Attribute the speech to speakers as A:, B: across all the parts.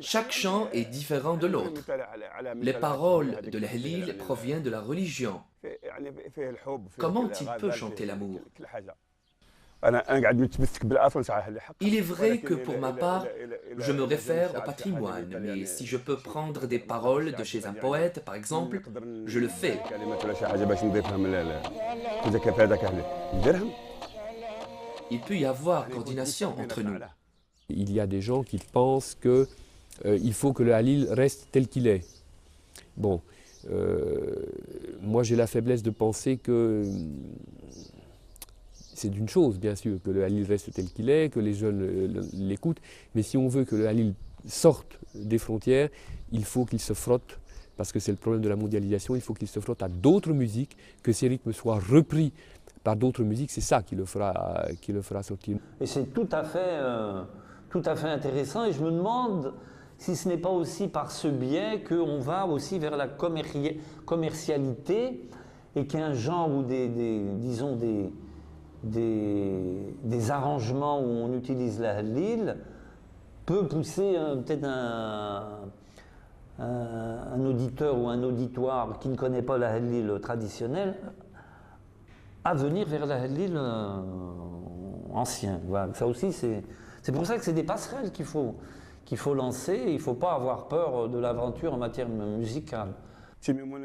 A: Chaque chant est différent de l'autre. Les paroles de l'Ahlil proviennent de la religion. Comment il peut chanter l'amour? Il est vrai que pour ma part, je me réfère au patrimoine, mais si je peux prendre des paroles de chez un poète, par exemple, je le fais. Il peut y avoir coordination entre nous.
B: Il y a des gens qui pensent qu'il faut que le Halil reste tel qu'il est. Bon, moi j'ai la faiblesse de penser que c'est d'une chose, bien sûr, que le Halil reste tel qu'il est, que les jeunes l'écoutent, mais si on veut que le Halil sorte des frontières, il faut qu'il se frotte, parce que c'est le problème de la mondialisation, il faut qu'il se frotte à d'autres musiques, que ces rythmes soient repris par d'autres musiques, c'est ça qui le fera sortir.
C: Et c'est tout à fait intéressant, et je me demande si ce n'est pas aussi par ce biais qu'on va aussi vers la commercialité, et qu'un genre ou disons des arrangements où on utilise la Halil peut pousser peut-être un auditeur ou un auditoire qui ne connaît pas la Halil traditionnelle à venir vers la Halil ancien. Voilà. Ça aussi, c'est pour ça que c'est des passerelles qu'il faut lancer. Il ne faut pas avoir peur de l'aventure en matière musicale.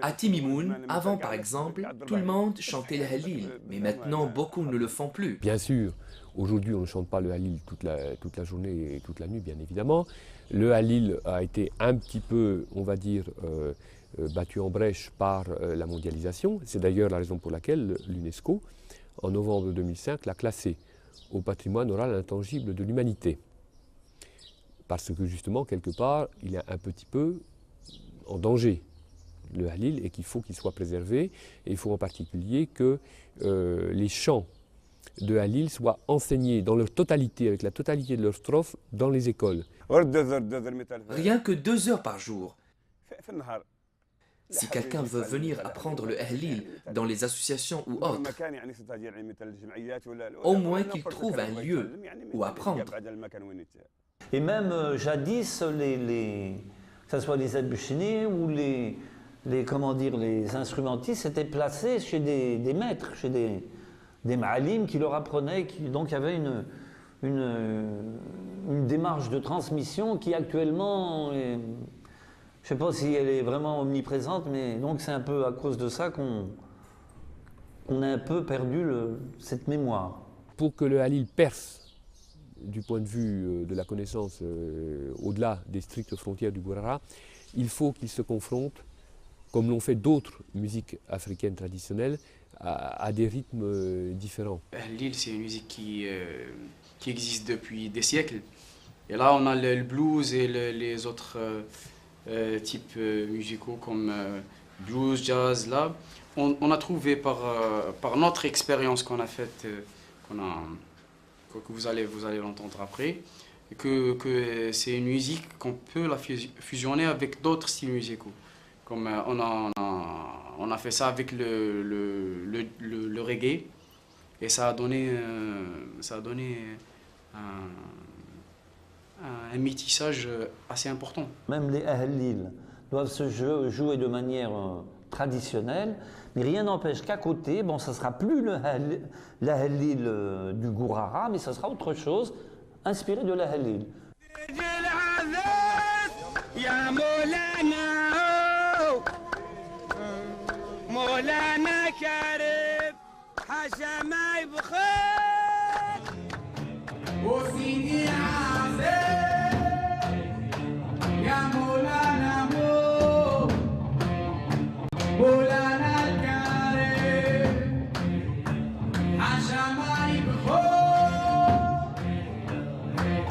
A: À Timimoun, avant par exemple, tout le monde chantait le Halil, mais maintenant beaucoup ne le font plus.
B: Bien sûr, aujourd'hui on ne chante pas le Halil toute la journée et toute la nuit, bien évidemment. Le Halil a été un petit peu, on va dire, battu en brèche par la mondialisation. C'est d'ailleurs la raison pour laquelle l'UNESCO, en novembre 2005, l'a classé au patrimoine oral intangible de l'humanité. Parce que justement, quelque part, il est un petit peu en danger, le Halil, et qu'il faut qu'il soit préservé. Et il faut en particulier que les chants de Halil soient enseignés dans leur totalité, avec la totalité de leurs strophes, dans les écoles.
A: Rien que 2 heures par jour. Si quelqu'un veut venir apprendre le Halil dans les associations ou autres, au moins qu'il trouve un lieu où apprendre.
C: Et même jadis, que ce soit les Adbuchini ou les instrumentistes étaient placés chez des maîtres, chez des ma'alim qui leur apprenaient, donc il y avait une démarche de transmission qui actuellement, je ne sais pas si elle est vraiment omniprésente, mais donc c'est un peu à cause de ça qu'on a un peu perdu cette mémoire.
B: Pour que le Halil perce du point de vue de la connaissance au-delà des strictes frontières du Gourara, il faut qu'il se confronte, comme l'ont fait d'autres musiques africaines traditionnelles, à des rythmes différents.
D: Halil, c'est une musique qui existe depuis des siècles. Et là, on a le blues et les autres types musicaux comme blues, jazz. Là, on a trouvé par notre expérience qu'on a faite, que vous allez l'entendre après, que c'est une musique qu'on peut la fusionner avec d'autres styles musicaux. Comme on a fait ça avec le reggae, et ça a donné un métissage assez important.
C: Même les Halil doivent se jouer de manière traditionnelle, mais rien n'empêche qu'à côté, bon, ça ne sera plus le Halil du Gourara, mais ça sera autre chose, inspiré de la Halil.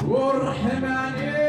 E: والرحمن